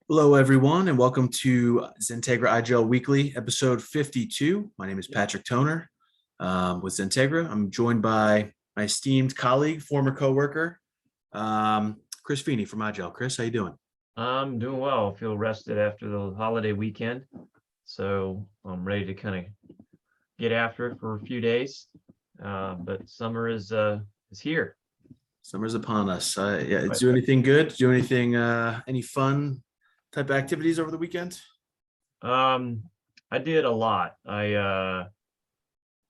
Hello, everyone, and welcome to XenTegra IGEL Weekly, episode 52. My name is Patrick Toner with XenTegra. I'm joined by my esteemed colleague, former coworker, Chris Feeney from IGEL. Chris, how you doing? I'm doing well. I feel rested after the holiday weekend, so I'm ready to kind of get after it for a few days. But summer is here. Summer's upon us. Yeah, did you But do anything good? Did you do anything, any fun type of activities over the weekend? I did a lot. I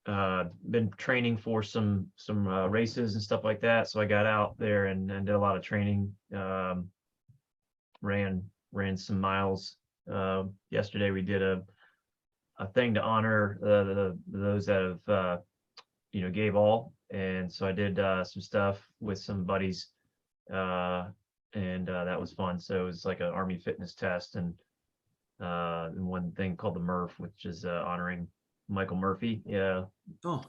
been training for some races and stuff like that, so I got out there and did a lot of training. Ran some miles. Yesterday we did a thing to honor those that have gave all, and so I did some stuff with some buddies, and that was fun. So it was like an army fitness test, and one thing called the Murph, which is honoring Michael Murphy. Yeah, Oh,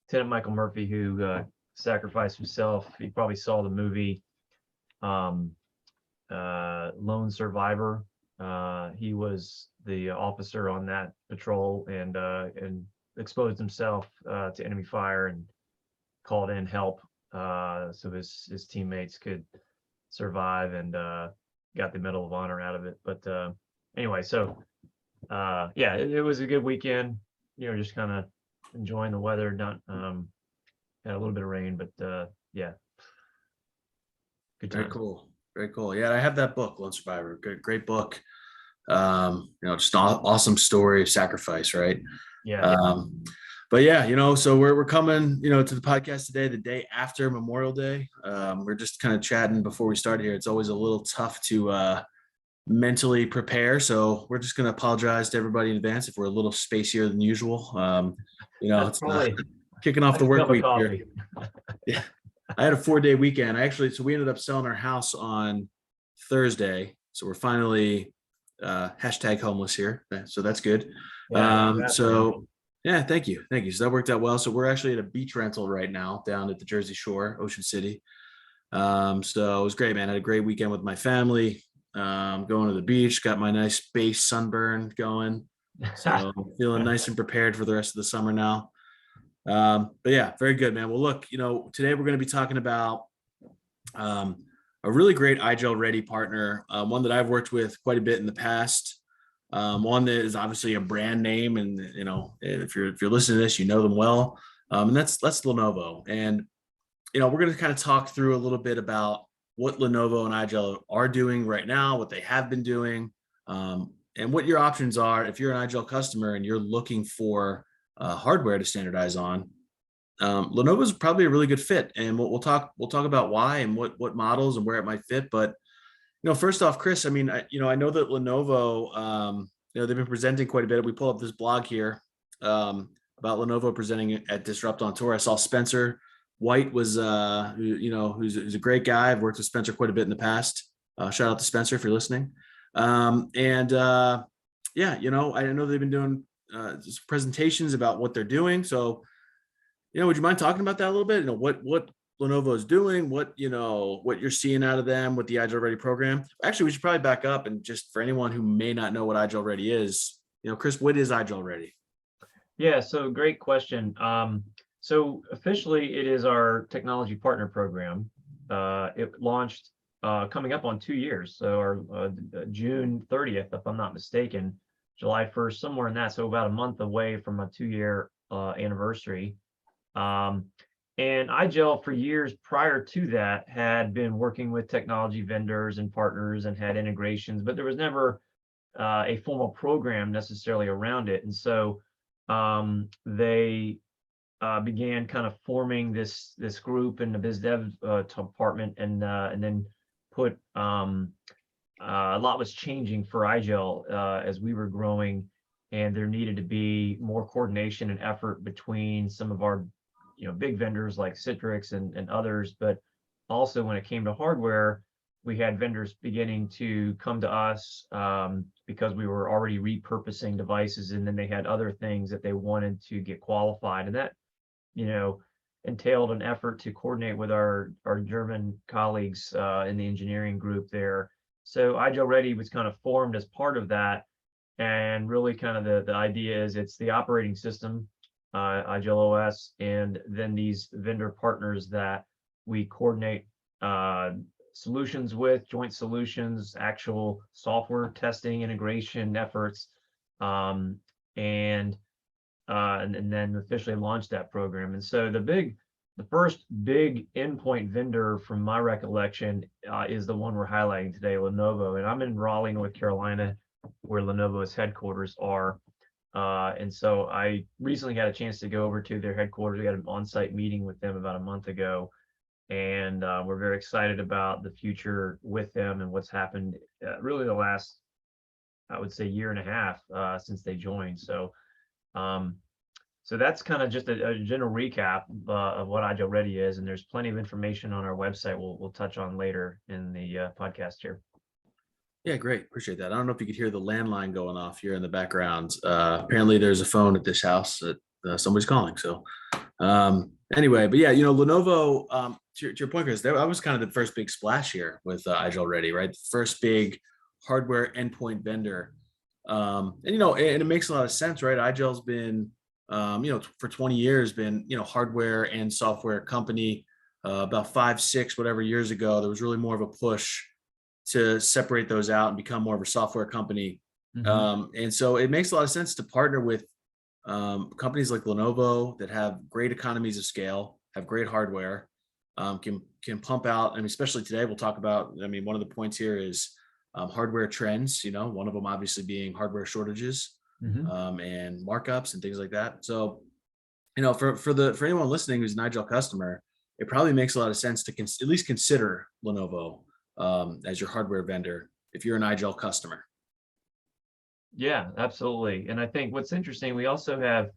Lieutenant Michael Murphy, who sacrificed himself. You probably saw the movie um, Lone Survivor. He was the officer on that patrol and exposed himself to enemy fire and called in help, so his teammates could survive, and got the Medal of Honor out of it. But anyway, so yeah, it was a good weekend. Just kind of enjoying the weather. Not had a little bit of rain, but yeah, good very times. cool. Very cool. Yeah, I have that book, Lone Survivor. Great book. Just an awesome story of sacrifice, right? Yeah, Um, but yeah, so we're coming, to the podcast today, the day after Memorial Day. We're just kind of chatting before we start here. It's always a little tough to mentally prepare, so we're just going to apologize to everybody in advance if we're a little spacier than usual. that's It's probably kicking off like the a work cup of week here. coffee. Yeah, I had a 4-day weekend. So we ended up selling our house on Thursday, so we're finally hashtag homeless here. So that's good. Yeah, congrats, man. So yeah, thank you. So that worked out well. So we're actually at a beach rental right now down at the Jersey Shore, Ocean City. So it was great, man. I had a great weekend with my family. Going to the beach, got my nice base sunburn going. So I'm feeling nice and prepared for the rest of the summer now. But yeah, very good, man. Well, look, today we're going to be talking about a really great IGEL Ready partner, one that I've worked with quite a bit in the past. One that is obviously a brand name, and if you're listening to this, you know them well. And that's Lenovo. And we're going to kind of talk through a little bit about what Lenovo and IGEL are doing right now, what they have been doing, and what your options are if you're an IGEL customer and you're looking for hardware to standardize on. Lenovo is probably a really good fit, and we'll talk about why and what models and where it might fit. But first off, Chris, I mean, I know that Lenovo, they've been presenting quite a bit. We pull up this blog here about Lenovo presenting at Disrupt on Tour. I saw Spencer White was, who's a great guy. I've worked with Spencer quite a bit in the past. Shout out to Spencer if you're listening. Yeah, I know they've been doing presentations about what they're doing. So, would you mind talking about that a little bit? What Lenovo is doing, what you're seeing out of them with the IGEL Ready program. Actually, we should probably back up, and just for anyone who may not know what IGEL Ready is, Chris, what is IGEL Ready? Yeah, so great question. So officially, it is our technology partner program. It launched coming up on 2 years, so our June 30th, if I'm not mistaken, July 1st, somewhere in that. So about a month away from a 2-year anniversary. And IGEL for years prior to that had been working with technology vendors and partners and had integrations, but there was never a formal program necessarily around it. And so they began kind of forming this group in the biz dev department, and then put a lot was changing for IGEL as we were growing, and there needed to be more coordination and effort between some of our big vendors like Citrix and others. But also when it came to hardware, we had vendors beginning to come to us because we were already repurposing devices, and then they had other things that they wanted to get qualified, and that entailed an effort to coordinate with our German colleagues in the engineering group there, So IGEL Ready was kind of formed as part of that. And really kind of the idea is it's the operating system, IGEL OS, and then these vendor partners that we coordinate solutions with, joint solutions, actual software testing, integration efforts, and then officially launch that program. And so the first big endpoint vendor from my recollection is the one we're highlighting today, Lenovo. And I'm in Raleigh, North Carolina, where Lenovo's headquarters are. And so I recently had a chance to go over to their headquarters. We had an on-site meeting with them about a month ago. And we're very excited about the future with them and what's happened really the last, I would say, year and a half since they joined. So so that's kind of just a general recap of what IGEL Ready is, and there's plenty of information on our website we'll touch on later in the podcast here. Yeah, great. Appreciate that. I don't know if you could hear the landline going off here in the background. Apparently there's a phone at this house that somebody's calling. So anyway, but yeah, Lenovo, to your point, Chris, that was kind of the first big splash here with IGEL Ready, right? The first big hardware endpoint vendor. And it makes a lot of sense, right? IGEL's been for 20 years been, hardware and software company. About 5, 6, whatever years ago, there was really more of a push to separate those out and become more of a software company. And so it makes a lot of sense to partner with companies like Lenovo that have great economies of scale, have great hardware, can pump out. I mean, especially today, we'll talk about, one of the points here is hardware trends, one of them obviously being hardware shortages. And markups and things like that. So, for anyone listening who's an IGEL customer, it probably makes a lot of sense to at least consider Lenovo as your hardware vendor if you're an IGEL customer. Yeah, absolutely. And I think what's interesting, we also have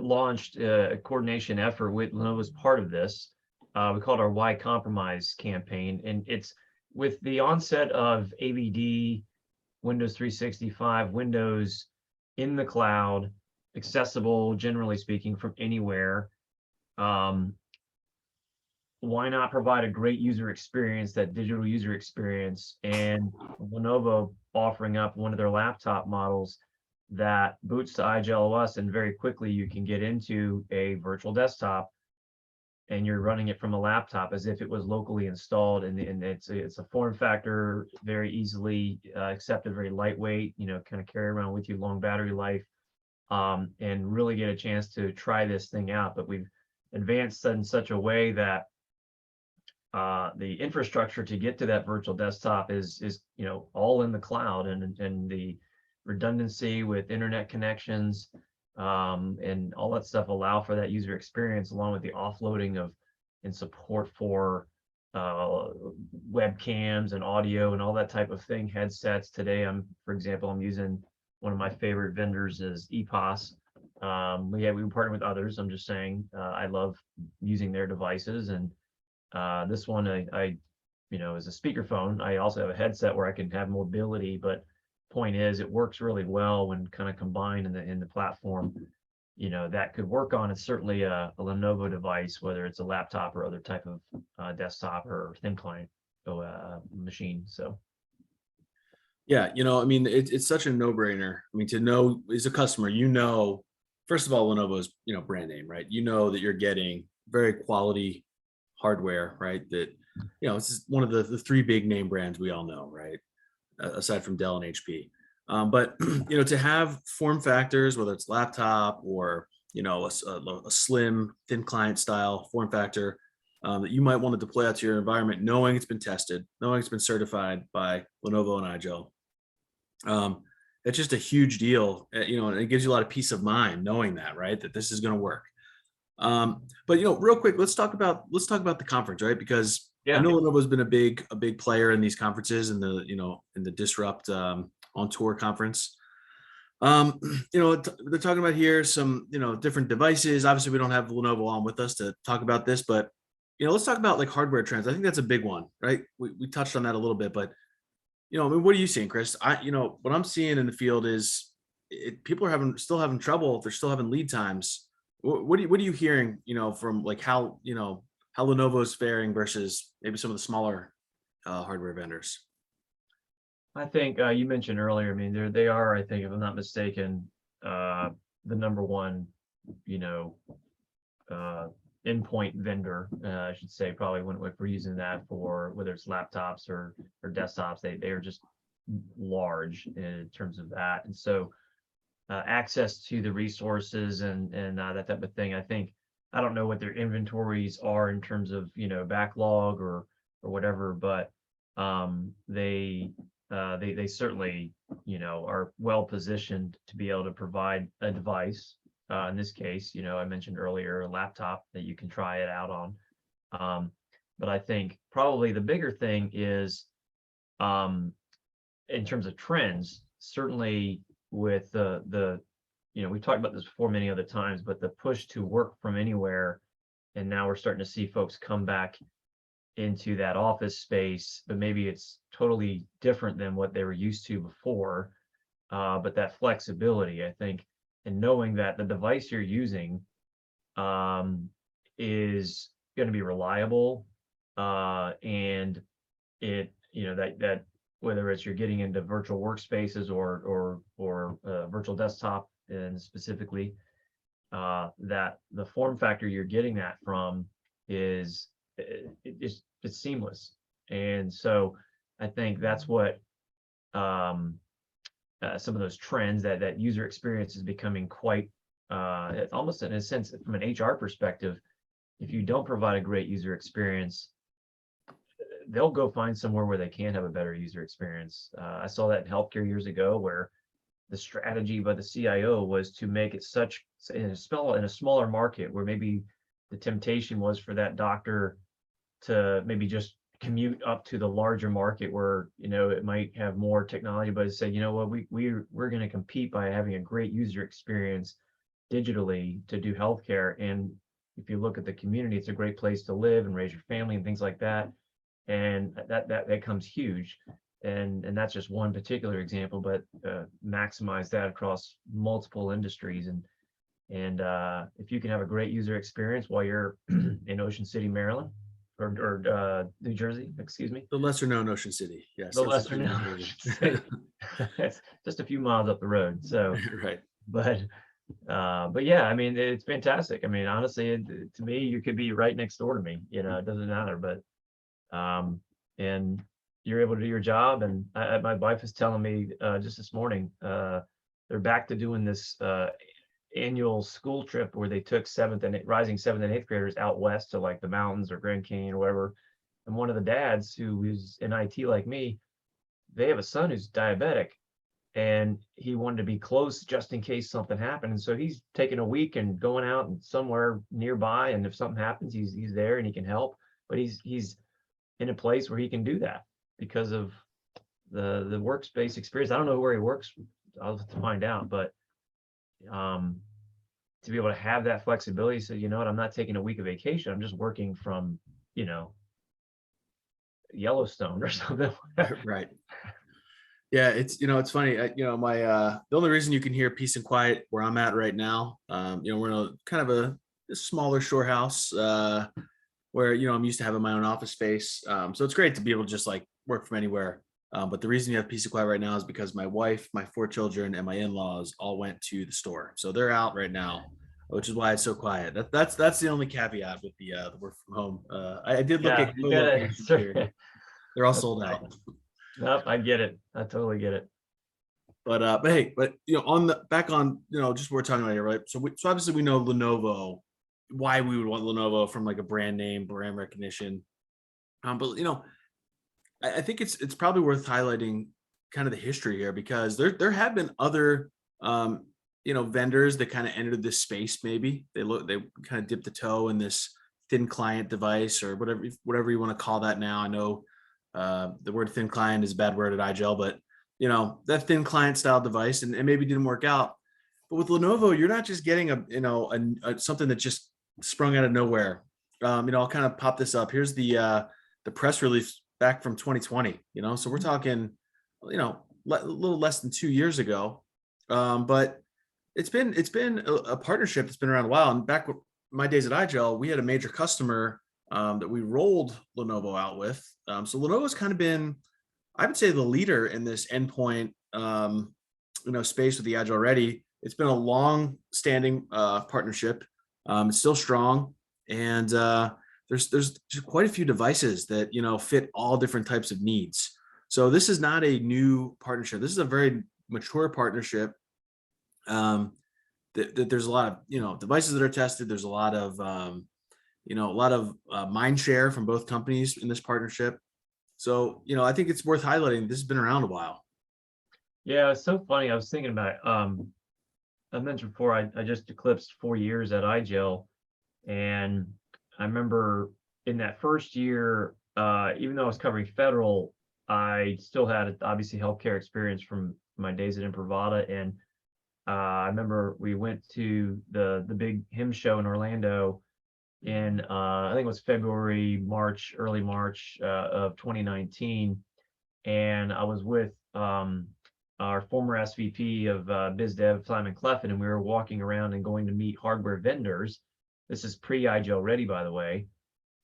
launched a coordination effort with Lenovo as part of this. We called our Why Compromise campaign, and it's with the onset of AVD, Windows 365, Windows in the cloud, accessible, generally speaking, from anywhere. Why not provide a great user experience, that digital user experience? And Lenovo offering up one of their laptop models that boots to IGEL OS, and very quickly you can get into a virtual desktop and you're running it from a laptop as if it was locally installed, and it's a form factor, very easily accepted, very lightweight, kind of carry around with you, long battery life, and really get a chance to try this thing out. But we've advanced in such a way that the infrastructure to get to that virtual desktop is all in the cloud, and the redundancy with internet connections and all that stuff allow for that user experience, along with the offloading of and support for webcams and audio and all that type of thing, headsets. Today, for example, I'm using one of my favorite vendors is EPOS. We partner with others. I'm just saying, I love using their devices, and this one I is a speakerphone. I also have a headset where I can have mobility, but point is, it works really well when kind of combined in the platform that could work on. It's certainly a Lenovo device, whether it's a laptop or other type of desktop or thin client machine. So yeah, it's such a no-brainer. To know as a customer, first of all, Lenovo's brand name, right? That you're getting very quality hardware, right? That it's one of the 3 big name brands we all know, right? Aside from Dell and HP. But to have form factors, whether it's laptop or a slim thin client style form factor that you might want to deploy out to your environment, knowing it's been tested, knowing it's been certified by Lenovo and IGEL, it's just a huge deal. And it gives you a lot of peace of mind knowing that, right, that this is going to work. But real quick, let's talk about the conference, right? Because I know Lenovo's been a big player in these conferences, and the Disrupt on Tour conference. They're talking about here some different devices. Obviously, we don't have Lenovo on with us to talk about this, but let's talk about like hardware trends. I think that's a big one, right? We touched on that a little bit, but what are you seeing, Chris? What I'm seeing in the field is people are still having trouble. They're still having lead times. What are you hearing? From like how Lenovo is faring versus maybe some of the smaller hardware vendors. I think you mentioned earlier, I mean, they are, I think, if I'm not mistaken, the number one, you know, uh, endpoint vendor, I should say, probably when we're using that for whether it's laptops or desktops, they are just large in terms of that. And so access to the resources and that type of thing, I think, I don't know what their inventories are in terms of, backlog or whatever, but they certainly, are well positioned to be able to provide a device. In this case, I mentioned earlier a laptop that you can try it out on. But I think probably the bigger thing is, um, in terms of trends, certainly with we've talked about this before many other times, but the push to work from anywhere, and now we're starting to see folks come back into that office space, but maybe it's totally different than what they were used to before. But that flexibility, I think, and knowing that the device you're using is going to be reliable, and that whether it's you're getting into virtual workspaces or virtual desktop, and specifically that the form factor you're getting that from is it's seamless. And so I think that's what some of those trends, that user experience is becoming quite almost in a sense from an HR perspective. If you don't provide a great user experience, they'll go find somewhere where they can have a better user experience. I saw that in healthcare years ago, where the strategy by the CIO was to make it such in a smaller market where maybe the temptation was for that doctor to maybe just commute up to the larger market where it might have more technology, but say, what, we're going to compete by having a great user experience digitally to do healthcare. And if you look at the community, it's a great place to live and raise your family and things like that. And that comes huge. And that's just one particular example, but maximize that across multiple industries. And if you can have a great user experience while you're in Ocean City, Maryland, or New Jersey, excuse me. The lesser known Ocean City. Yes. The lesser known Ocean City. It's just a few miles up the road. So, right. But yeah, I mean, it's fantastic. I mean, honestly, to me, you could be right next door to me. It doesn't matter. But and you're able to do your job. And my wife is telling me just this morning, they're back to doing this annual school trip where they took rising seventh and eighth graders out west to like the mountains or Grand Canyon or whatever. And one of the dads who is in IT like me, they have a son who's diabetic, and he wanted to be close just in case something happened. And so he's taking a week and going out and somewhere nearby. And if something happens, he's there and he can help. But he's in a place where he can do that because of the workspace experience. I don't know where he works. I'll have to find out, but to be able to have that flexibility. So, what, I'm not taking a week of vacation. I'm just working from, Yellowstone or something. Right. Yeah. It's funny. My, the only reason you can hear peace and quiet where I'm at right now, we're in a kind of a smaller shore house, where, I'm used to having my own office space. So it's great to be able to just like work from anywhere. But the reason you have peace and quiet right now is because my wife, my 4 children, and my in-laws all went to the store. So they're out right now, which is why it's so quiet. That's the only caveat with the work from home. I did look at co-locations here. They're all sold out. Nope, I get it. I totally get it. But hey, on just what we're talking about here, right? So obviously we know Lenovo, why we would want Lenovo from like a brand name, brand recognition. But I think it's probably worth highlighting kind of the history here, because there have been other vendors that kind of entered this space. Maybe they kind of dipped the toe in this thin client device, or whatever you want to call that now. I know the word thin client is a bad word at IGEL, but that thin client style device, and maybe didn't work out. But with Lenovo, you're not just getting a something that just sprung out of nowhere. I'll kind of pop this up. Here's the press release back from 2020. So we're talking, a little less than 2 years ago. But it's been a partnership that's been around a while. And back with my days at IGEL, we had a major customer that we rolled Lenovo out with. So Lenovo's kind of been, I would say, the leader in this endpoint, space with the Agile Ready. It's been a long-standing partnership. It's still strong, and there's just quite a few devices that fit all different types of needs. So this is not a new partnership. This is a very mature partnership. There's a lot of devices that are tested. There's a lot of mind share from both companies in this partnership. So I think it's worth highlighting. This has been around a while. Yeah, it's so funny. I was thinking about I mentioned before I just eclipsed 4 years at IGEL, and I remember in that first year, even though I was covering federal, I still had obviously healthcare experience from my days at Imprivata, and I remember we went to the big HIM show in Orlando in I think it was February, March, early March of 2019, and I was with our former SVP of Biz Dev, Simon Cleffin, and we were walking around and going to meet hardware vendors. This is pre-IGEL Ready, by the way.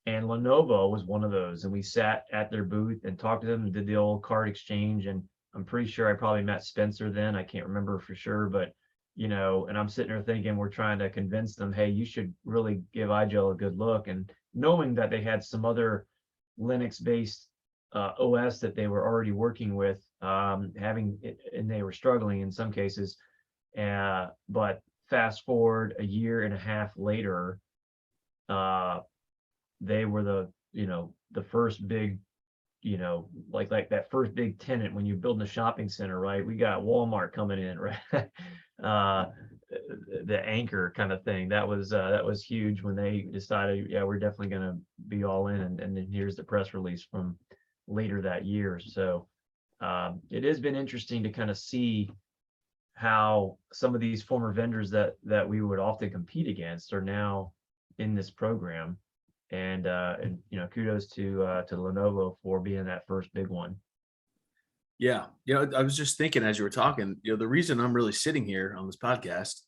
And Lenovo was one of those. And we sat at their booth and talked to them and did the old card exchange. And I'm pretty sure I probably met Spencer then. I can't remember for sure, but and I'm sitting there thinking we're trying to convince them, hey, you should really give IGEL a good look. And knowing that they had some other Linux-based OS that they were already working with, having it, and they were struggling in some cases. But fast forward a year and a half later, they were the first big, like that first big tenant when you're building a shopping center, right? We got Walmart coming in, right? The anchor kind of thing. That was huge when they decided, yeah, we're definitely going to be all in. And then here's the press release from later that year. So it has been interesting to kind of see how some of these former vendors that we would often compete against are now in this program. And kudos to Lenovo for being that first big one. Yeah, I was just thinking as you were talking, the reason I'm really sitting here on this podcast,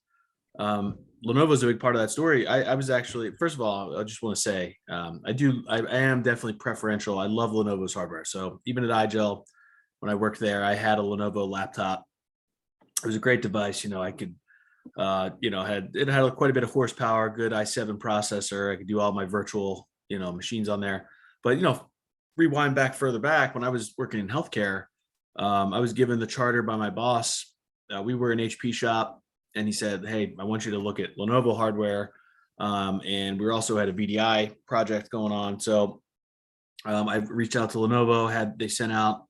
Lenovo's a big part of that story. I was actually, first of all, I just want to say, I am definitely preferential. I love Lenovo's hardware. So even at IGEL, when I worked there, I had a Lenovo laptop. It was a great device. I could, had quite a bit of horsepower, good i7 processor. I could do all my virtual, machines on there. But, rewind further back when I was working in healthcare, I was given the charter by my boss. We were an HP shop, and he said, "Hey, I want you to look at Lenovo hardware." And we also had a VDI project going on. So I reached out to Lenovo. They sent out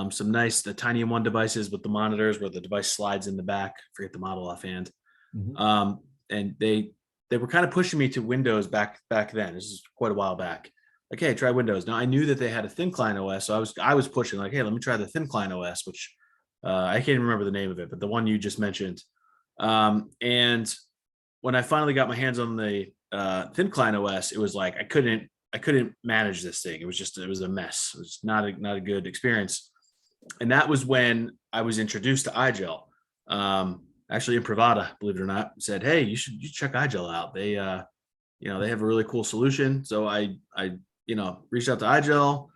some nice, the Tiny M1 devices with the monitors where the device slides in the back. Forget the model offhand. Mm-hmm. And they were kind of pushing me to Windows back then. This is quite a while back. Like, hey, try Windows. Now I knew that they had a thin client OS, so I was pushing like, hey, let me try the thin client OS, which I can't even remember the name of it, but the one you just mentioned. And when I finally got my hands on the thin client OS, it was like I couldn't manage this thing. It was a mess. It was not a good experience. And that was when I was introduced to IGEL. Actually, Imprivata, believe it or not, said, hey, you should check IGEL out. They they have a really cool solution. So I reached out to IGEL.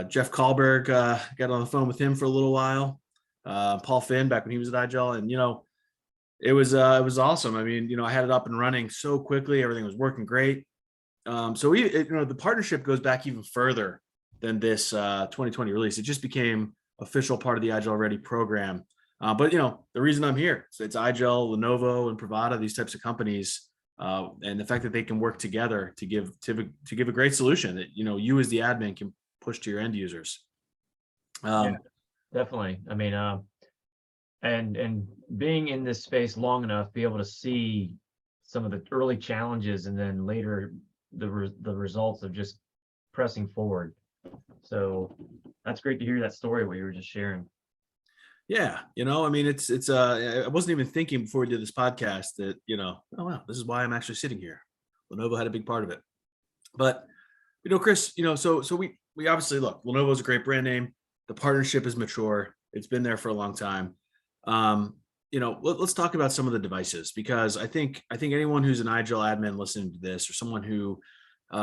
Jeff Kahlberg, got on the phone with him for a little while. Paul Finn back when he was at IGEL, and it was awesome. I mean, I had it up and running so quickly. Everything was working great. So the partnership goes back even further than this 2020 release. It just became official part of the IGEL Ready program. But the reason I'm here, so it's IGEL, Lenovo, and Imprivata, these types of companies, and the fact that they can work together to give a great solution that you as the admin can push to your end users. Yeah, definitely. I mean, and being in this space long enough, be able to see some of the early challenges, and then later the results of just pressing forward. So that's great to hear that story what you were just sharing. Yeah, I mean, it's I wasn't even thinking before we did this podcast that oh wow, this is why I'm actually sitting here. Lenovo had a big part of it. But Chris, so we obviously, look, Lenovo is a great brand name. The partnership is mature. It's been there for a long time. Let's talk about some of the devices, because I think anyone who's an IGEL admin listening to this, or someone who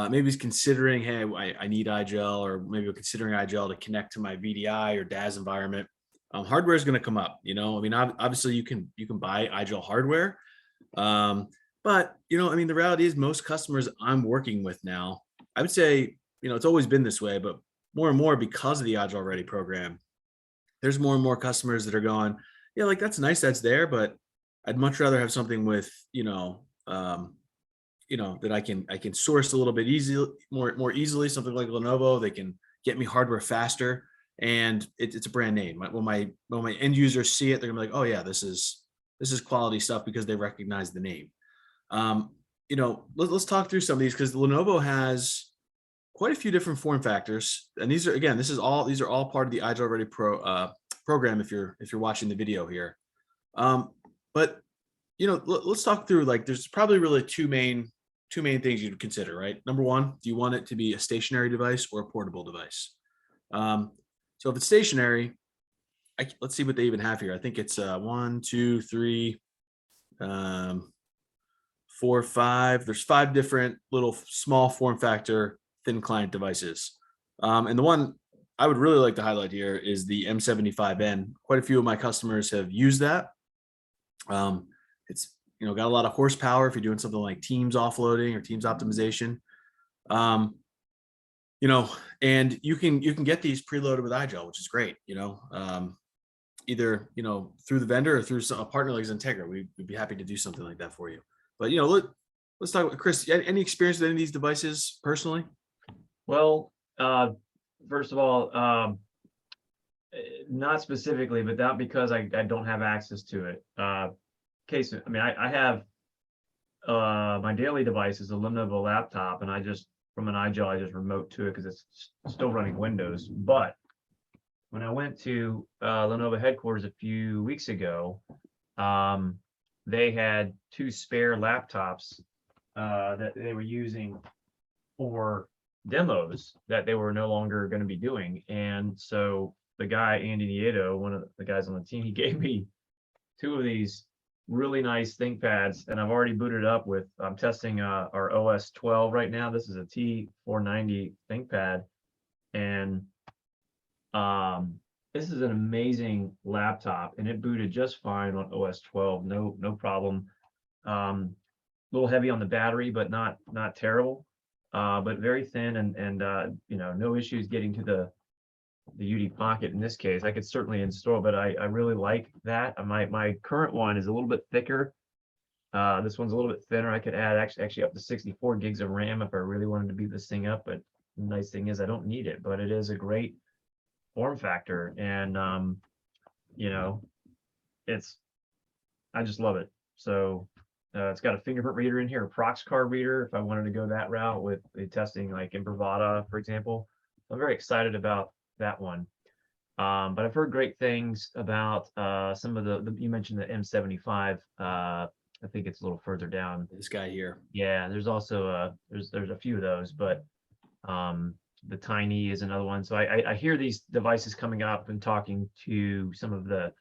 maybe is considering, hey, I need IGEL, or maybe we're considering IGEL to connect to my VDI or DAS environment. Hardware is going to come up. I mean, obviously you can buy IGEL hardware, but I mean, the reality is most customers I'm working with now, I would say, it's always been this way, but more and more because of the IGEL Ready program, there's more and more customers that are going, yeah, like that's nice, that's there, but I'd much rather have something with, that I can source a little bit more easily, something like Lenovo. They can get me hardware faster, and it's a brand name. When my end users see it, they're gonna be like, oh yeah, this is quality stuff because they recognize the name. Let's talk through some of these because Lenovo has quite a few different form factors, and these are all part of the IGEL Ready program. If you're watching the video here, but let's talk through, like, there's probably really two main things you'd consider, right? Number one, do you want it to be a stationary device or a portable device? So if it's stationary, let's see what they even have here. I think it's 1, 2, 3, 4, 5. There's 5 different little small form factor thin client devices. And the one I would really like to highlight here is the M75N. Quite a few of my customers have used that. It's got a lot of horsepower if you're doing something like Teams offloading or Teams optimization. And you can get these preloaded with IGEL, which is great. Either through the vendor or through a partner like XenTegra. We'd be happy to do something like that for you. But let's talk about Chris. Any experience with any of these devices personally? Well, first of all, not specifically, but that because I don't have access to it. I mean, I have my daily device is a Lenovo laptop, and I just from an IGEL, I just remote to it because it's still running Windows. But when I went to Lenovo headquarters a few weeks ago, they had 2 spare laptops that they were using for demos that they were no longer going to be doing. And so the guy, Andy Nieto, one of the guys on the team, he gave me 2 of these really nice ThinkPads, and I've already booted up with, I'm testing our OS 12 right now. This is a T490 ThinkPad, and this is an amazing laptop, and it booted just fine on OS 12, no problem. A little heavy on the battery, but not terrible, but very thin, and no issues getting to the UD pocket in this case. I could certainly install, but I really like that. My current one is a little bit thicker. This one's a little bit thinner. I could add actually up to 64 gigs of RAM if I really wanted to beat this thing up, but the nice thing is I don't need it, but it is a great form factor, and I just love it. So it's got a fingerprint reader in here, a prox card reader if I wanted to go that route with the testing like Imprivata, for example. I'm very excited about that one. But I've heard great things about some of the you mentioned the M75. I think it's a little further down. This guy here. Yeah, there's also there's a few of those, but the Tiny is another one. So I hear these devices coming up and talking to some of the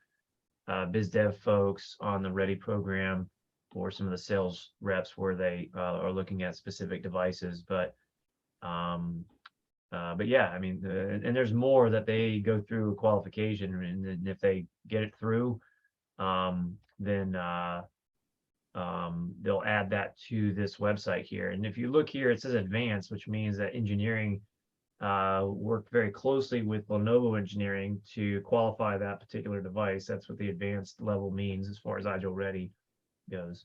biz dev folks on the Ready program, or some of the sales reps where they are looking at specific devices. But yeah, I mean, and there's more that they go through qualification, and if they get it through, then they'll add that to this website here. And if you look here, it says advanced, which means that engineering worked very closely with Lenovo engineering to qualify that particular device. That's what the advanced level means as far as IGEL Ready goes.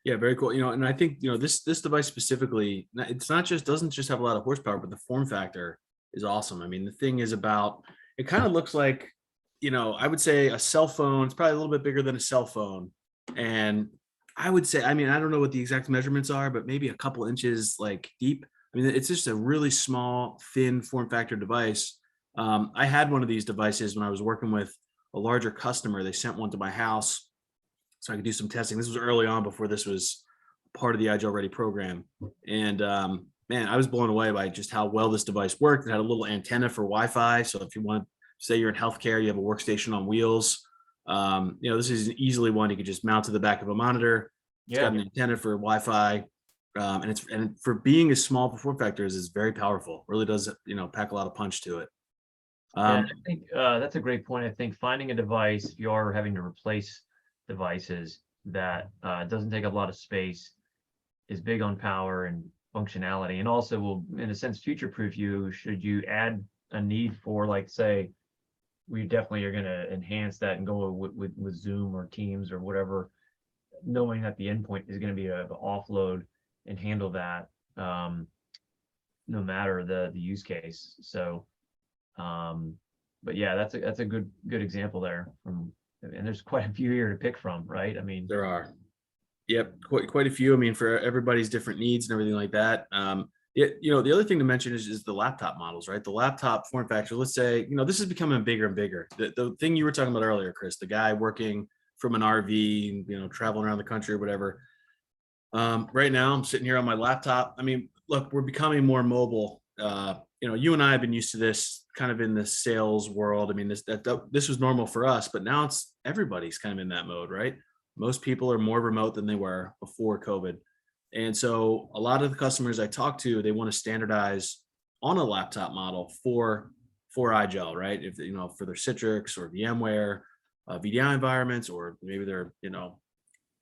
Yeah, very cool. And I think this device specifically, doesn't just have a lot of horsepower, but the form factor is awesome. I mean, the thing is it kind of looks like, I would say a cell phone. It's probably a little bit bigger than a cell phone, and I would say, I mean, I don't know what the exact measurements are, but maybe a couple inches like deep. I mean, it's just a really small, thin form factor device. I had one of these devices when I was working with a larger customer. They sent one to my house so I could do some testing. This was early on before this was part of the IGEL Ready program. And man, I was blown away by just how well this device worked. It had a little antenna for Wi-Fi. So if you want to say you're in healthcare, you have a workstation on wheels. This is easily one you could just mount to the back of a monitor. It's got an antenna for Wi-Fi. And for being as small form factors is very powerful. Really does, pack a lot of punch to it. Yeah, Um, I think that's a great point. I think finding a device, if you are having to replace devices that doesn't take up a lot of space, is big on power and functionality, and also will, in a sense, future-proof you should you add a need for, like, say, we definitely are going to enhance that and go with Zoom or Teams or whatever, knowing that the endpoint is going to be able to offload and handle that, no matter the use case. So, but yeah, that's a good example there from, and there's quite a few here to pick from, right? I mean, there are. Yep, quite a few. I mean, for everybody's different needs and everything like that. The other thing to mention is the laptop models, right? The laptop form factor. Let's say, this is becoming bigger and bigger. The thing you were talking about earlier, Chris, the guy working from an RV, traveling around the country or whatever. Right now, I'm sitting here on my laptop. I mean, look, we're becoming more mobile. You and I have been used to this kind of in the sales world. I mean, this was normal for us, but now it's everybody's kind of in that mode, right? Most people are more remote than they were before COVID, and so a lot of the customers I talk to, they want to standardize on a laptop model for IGEL, right? If for their Citrix or VMware VDI environments, or maybe they're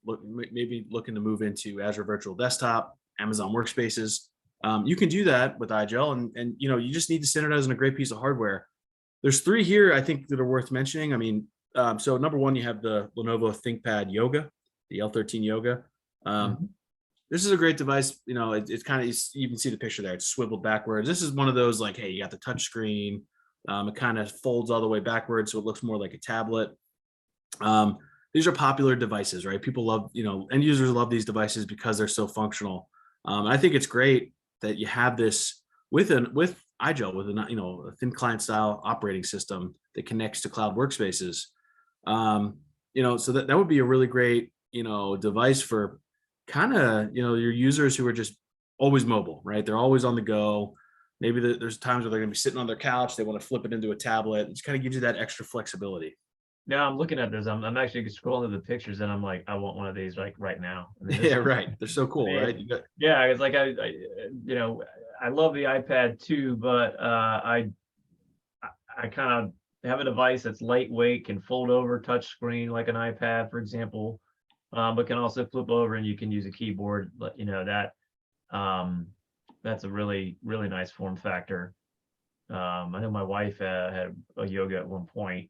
maybe looking to move into Azure Virtual Desktop, Amazon Workspaces. You can do that with IGEL, and you just need to standardize on a great piece of hardware. There's three here I think that are worth mentioning. I mean, so number one, you have the Lenovo ThinkPad Yoga, the L13 Yoga. Um, mhm. this is a great device. It's kind of, you can see the picture there. It's swiveled backwards. This is one of those like, hey, you got the touch screen. It kind of folds all the way backwards, so it looks more like a tablet. Um, these are popular devices, right? People love, end users love these devices because they're so functional. I think it's great that you have this with IGEL, with a thin client style operating system that connects to cloud workspaces. So that would be a really great, device for kind of, your users who are just always mobile, right? They're always on the go. Maybe there's times where they're going to be sitting on their couch. They want to flip it into a tablet. It just kind of gives you that extra flexibility. Now I'm looking at this. I'm actually scrolling through the pictures, and I'm like, I want one of these like right now. I mean, Yeah, this, right. They're so I cool, mean, right? You got, yeah, it's like you know, I love the iPad too, but I kind of have a device that's lightweight, can fold over, touch screen like an iPad, for example, but can also flip over and you can use a keyboard. Um, that's a really nice form factor. I know my wife had a yoga at one point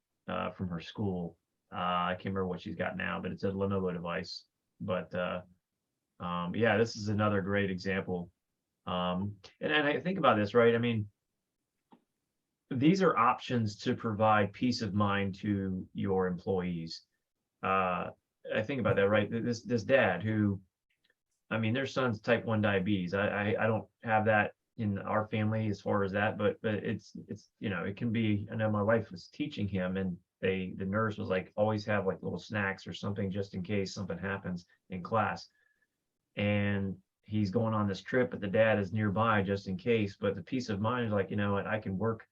from her school. I can't remember what she's got now, but it's a Lenovo device. But yeah, this is another great example. And I think about this, right? I mean, these are options to provide peace of mind to your employees. Uh, I think about that, right? This dad who, I mean, their son's type 1 diabetes. I don't have that in our family as far as that, but it's it can be. I know my wife was teaching him, and the nurse was like, always have like little snacks or something just in case something happens in class. And he's going on this trip, but the dad is nearby just in case. But the peace of mind is like, you know what, I can work,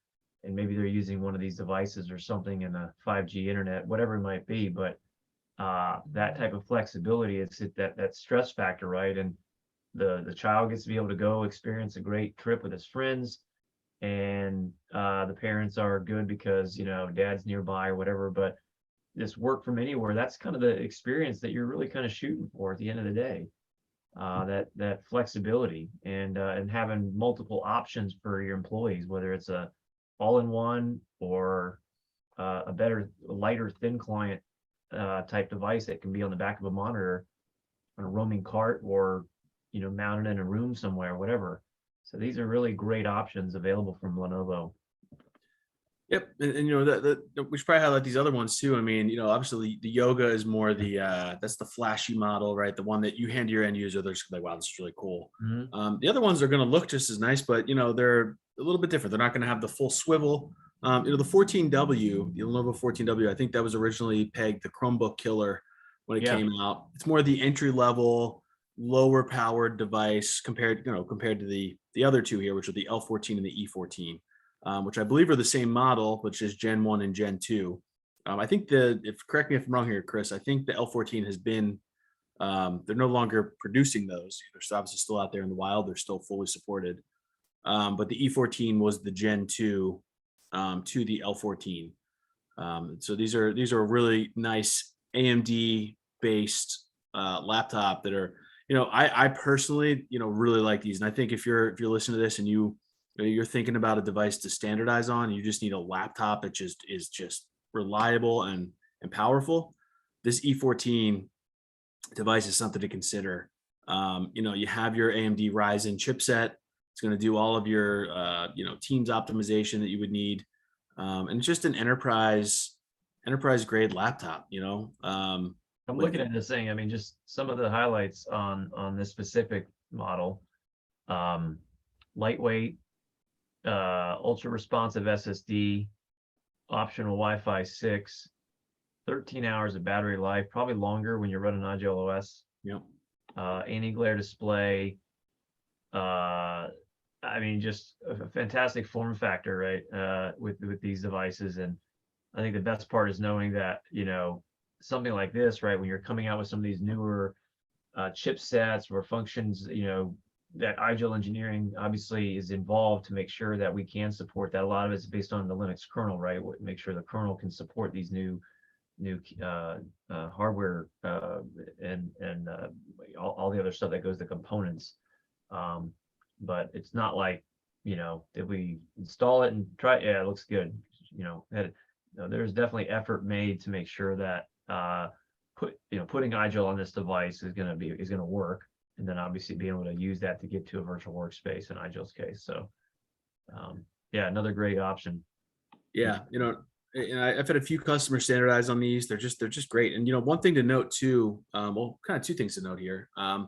and maybe they're using one of these devices or something in the 5G internet, whatever it might be. But that type of flexibility, it's that stress factor, right? And the child gets to be able to go experience a great trip with his friends, and the parents are good because dad's nearby or whatever. But this work from anywhere, that's kind of the experience that you're really kind of shooting for at the end of the day. That flexibility and having multiple options for your employees, whether it's a all-in-one or a better, lighter, thin client type device that can be on the back of a monitor on a roaming cart, or mounted in a room somewhere, whatever. So these are really great options available from Lenovo. yep. And we should probably highlight these other ones too. I mean, obviously the yoga is more that's the flashy model, right? The one that you hand to your end user, they're just like, wow, this is really cool. Mhm. The other ones are going to look just as nice, but they're a little bit different. They're not going to have the full swivel. The 14W, the Lenovo 14W, I think that was originally pegged the Chromebook killer when it Yeah, came out. It's more the entry level, lower powered device compared to the other two here, which are the L14 and the E14, which I believe are the same model, which is Gen 1 and Gen 2. I think if correct me if I'm wrong here, Chris, I think the L14 has been They're no longer producing those. They're obviously still out there in the wild. They're still fully supported. But the E14 was the Gen 2 to the L14. So these are really nice AMD based laptop that are, I personally, really like these. And I think if you're listening to this and you're thinking about a device to standardize on, you just need a laptop that just is just reliable and powerful. This E14 device is something to consider. You have your AMD Ryzen chipset. It's going to do all of your, Teams optimization that you would need, and it's just an enterprise grade laptop. I'm With looking at this thing. I mean, just some of the highlights on this specific model. Lightweight, ultra responsive SSD, optional Wi-Fi 6, 13 hours of battery life, probably longer when you're running IGEL OS. Yep. Anti-glare display. I mean, just a fantastic form factor, right? With these devices, and I think the best part is knowing that something like this, right? When you're coming out with some of these newer chipsets or functions, that IGEL engineering obviously is involved to make sure that we can support that. A lot of it's based on the Linux kernel, right? Make sure the kernel can support these new hardware and all the other stuff that goes to components. But it's not like that we install it and try. Yeah, it looks good. There's definitely effort made to make sure that putting IGEL on this device is going to work, and then obviously being able to use that to get to a virtual workspace in IGEL's case. So yeah, another great option. Yeah, and I've had a few customers standardize on these. They're just great. And one thing to note too, well, kind of two things to note here. A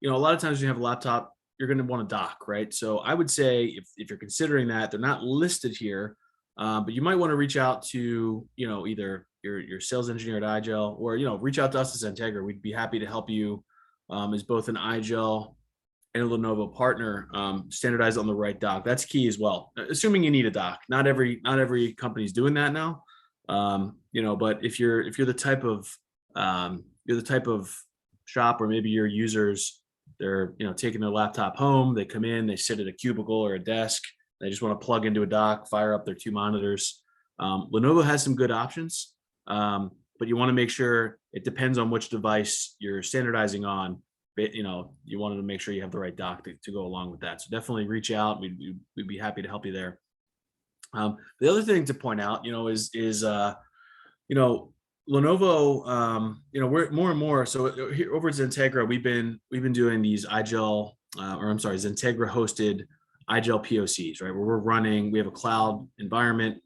lot of times when you have a laptop, you're going to want a dock, right? So I would say if you're considering that, they're not listed here, but you might want to reach out to either your sales engineer at IGEL, or reach out to us at XenTegra. We'd be happy to help you as both an IGEL and a Lenovo partner, standardize on the right dock. That's key as well. Assuming you need a dock. Not every company's doing that now. But if you're the type of shop where maybe your users, they're taking their laptop home, they come in, they sit at a cubicle or a desk, they just want to plug into a dock, fire up their two monitors. Lenovo has some good options, but you want to make sure it depends on which device you're standardizing on. You wanted to make sure you have the right dock to go along with that. So definitely reach out. We'd be happy to help you there. The other thing to point out, is Lenovo, we're more and more. So here over at XenTegra, we've been doing these IGEL, XenTegra hosted IGEL POCs, right? Where we have a cloud environment.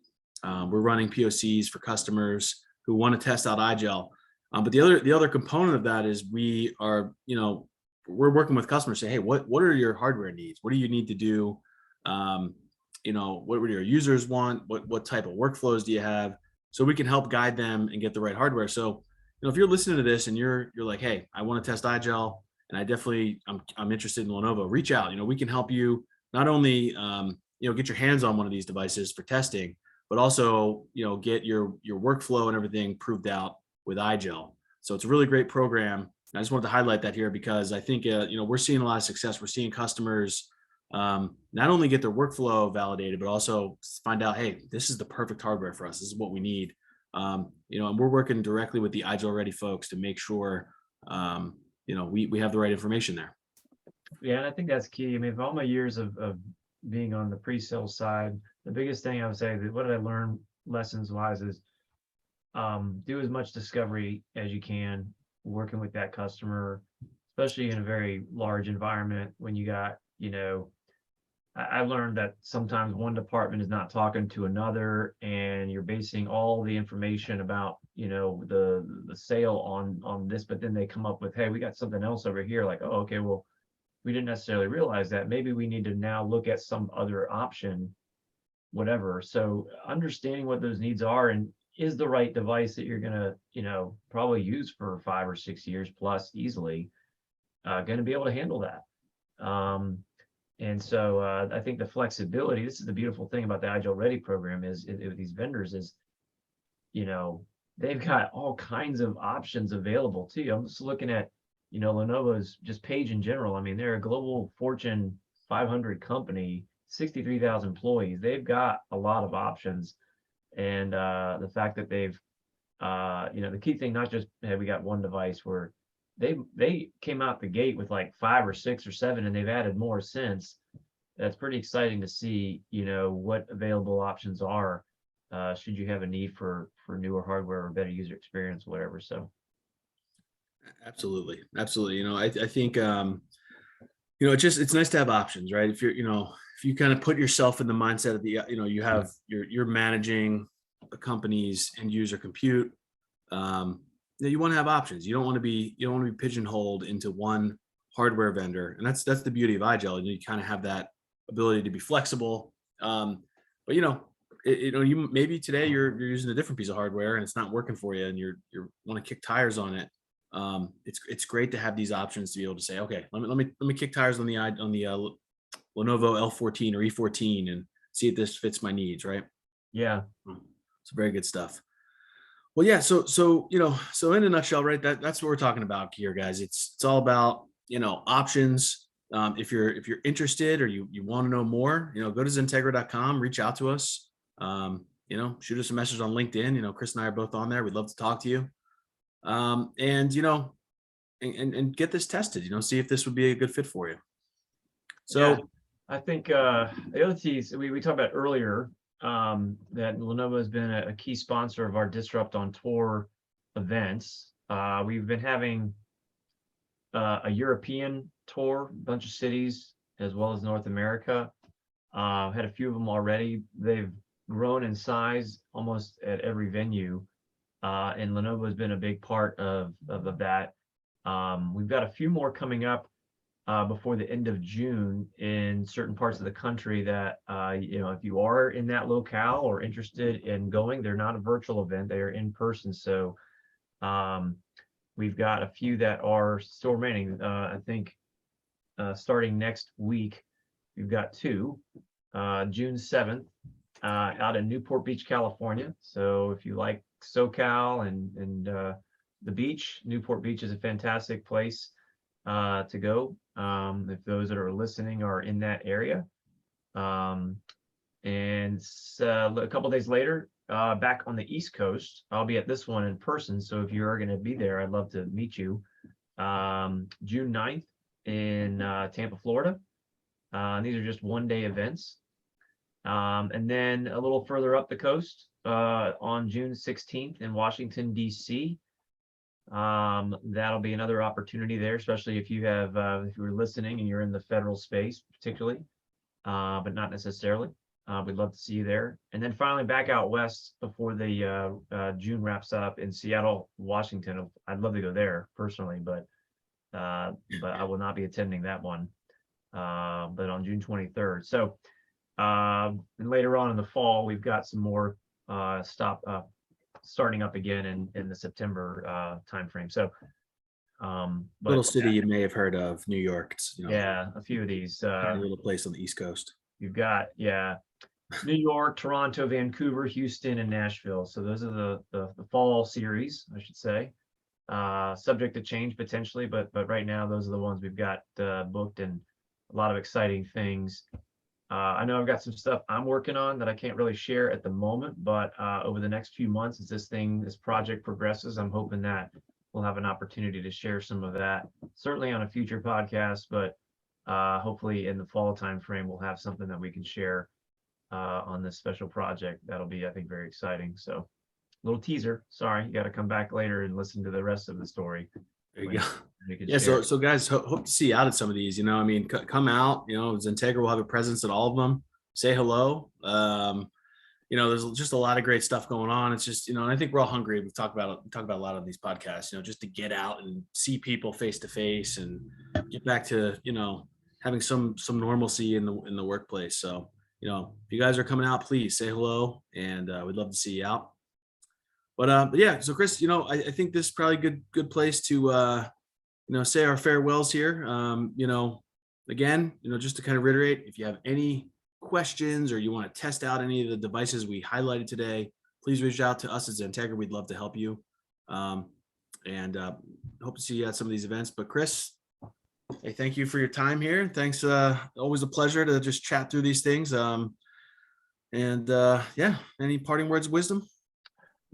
We're running POCs for customers who want to test out IGEL. But the other component of that is we are, we're working with customers say, hey, what are your hardware needs? What do you need to do? What do your users want? What type of workflows do you have? So we can help guide them and get the right hardware. So, if you're listening to this and you're like, hey, I want to test IGEL, and I'm interested in Lenovo, reach out. We can help you not only get your hands on one of these devices for testing, but also get your workflow and everything proved out with IGEL. So it's a really great program. And I just wanted to highlight that here because I think we're seeing a lot of success. We're seeing customers not only get their workflow validated, but also find out, hey, this is the perfect hardware for us. This is what we need. And we're working directly with the IGEL Ready folks to make sure we have the right information there. Yeah, and I think that's key. I mean, for all my years of being on the pre-sale side, the biggest thing I would say that what did I learn lessons wise is do as much discovery as you can working with that customer, especially in a very large environment when you got, I learned that sometimes one department is not talking to another, and you're basing all the information about, the sale on this, but then they come up with, hey, we got something else over here. Like, oh, okay, well, we didn't necessarily realize that. Maybe we need to now look at some other option, whatever. So understanding what those needs are and is the right device that you're gonna, probably use for 5 or 6 years plus easily, going to be able to handle that. And so I think the flexibility, this is the beautiful thing about the IGEL Ready program is with these vendors is, they've got all kinds of options available to you. I'm just looking at, Lenovo's just Page in general. I mean, they're a global Fortune 500 company, 63,000 employees. They've got a lot of options. And the fact that they've, the key thing, not just, hey, we got one device, where they came out the gate with like 5 or 6 or 7, and they've added more since. That's pretty exciting to see, what available options are, should you have a need for newer hardware or better user experience, whatever. So Absolutely. I think, it's nice to have options, right? If if you kind of put yourself in the mindset of you're managing a company's end user compute, you want to have options. You don't want to be pigeonholed into one hardware vendor. And that's the beauty of IGEL. You kind of have that ability to be flexible. But you maybe today you're using a different piece of hardware and it's not working for you, and you want to kick tires on it. It's great to have these options to be able to say, okay, let me kick tires on the Lenovo L14 or E14 and see if this fits my needs, right? yeah, It's very good stuff. Well, yeah. So in a nutshell, right? That's what we're talking about here, guys. It's all about options. If you're interested or you want to know more, go to XenTegra.com, reach out to us. Shoot us a message on LinkedIn. Chris and I are both on there. We'd love to talk to you. And get this tested. See if this would be a good fit for you. So yeah. I think the other piece we talked about earlier, that Lenovo has been a key sponsor of our Disrupt on Tour events. We've been having a European tour, a bunch of cities, as well as North America. Had a few of them already. They've grown in size almost at every venue, and Lenovo has been a big part of that. We've got a few more coming up before the end of June in certain parts of the country that, if you are in that locale or interested in going, they're not a virtual event, they are in person. So we've got a few that are still remaining. I think starting next week, we've got 2, June 7th, out in Newport Beach, California. So if you like SoCal and the beach, Newport Beach is a fantastic place to go, if those that are listening are in that area. And a couple days later, back on the East Coast, I'll be at this one in person. So if you are going to be there, I'd love to meet you. June 9th in Tampa, Florida. These are just one-day events. And then a little further up the coast, on June 16th in Washington, D.C. That'll be another opportunity there, especially if you have if you're listening and you're in the federal space, particularly, but not necessarily. We'd love to see you there. And then finally back out west before the June wraps up in Seattle, Washington. I'd love to go there personally, but I will not be attending that one. But on June 23rd. So and later on in the fall, we've got some more starting up again in the September timeframe. So little city you may have heard of, New York. It's, yeah, a few of these. tiny little place on the East Coast. You've got, New York, Toronto, Vancouver, Houston, and Nashville. So those are the fall series, I should say. Subject to change potentially, but right now those are the ones we've got booked, and a lot of exciting things. I know I've got some stuff I'm working on that I can't really share at the moment, but over the next few months, as this project progresses, I'm hoping that we'll have an opportunity to share some of that, certainly on a future podcast, but hopefully in the fall timeframe, we'll have something that we can share on this special project. That'll be, I think, very exciting. So little teaser. Sorry, you got to come back later and listen to the rest of the story. There you go. Yeah. So guys, hope to see you out at some of these. Come out. XenTegra will have a presence at all of them. Say hello. There's just a lot of great stuff going on. It's just, and I think we're all hungry. We talk about a lot of these podcasts. Just to get out and see people face to face and get back to having some normalcy in the workplace. So if you guys are coming out, please say hello, and we'd love to see you out. But yeah, so Chris, I think this is probably a good place to say our farewells here. Again, just to kind of reiterate, if you have any questions or you want to test out any of the devices we highlighted today, please reach out to us at XenTegra. We'd love to help you. and hope to see you at some of these events. But Chris, hey, thank you for your time here. Thanks. Always a pleasure to just chat through these things. Yeah, any parting words of wisdom?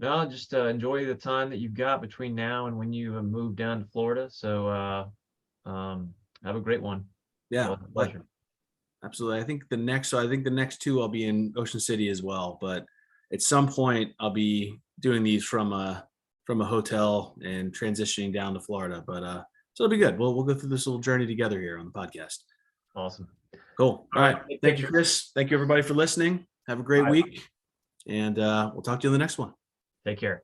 No, just enjoy the time that you've got between now and when you move down to Florida. So have a great one. Yeah, Well, it's a pleasure. absolutely. I think the next two I'll be in Ocean City as well, but at some point I'll be doing these from a hotel and transitioning down to Florida. But so it'll be good. We'll go through this little journey together here on the podcast. Awesome. Cool. All right. Thank you, care. Chris. Thank you, everybody, for listening. Have a great week, and we'll talk to you in the next one. Take care.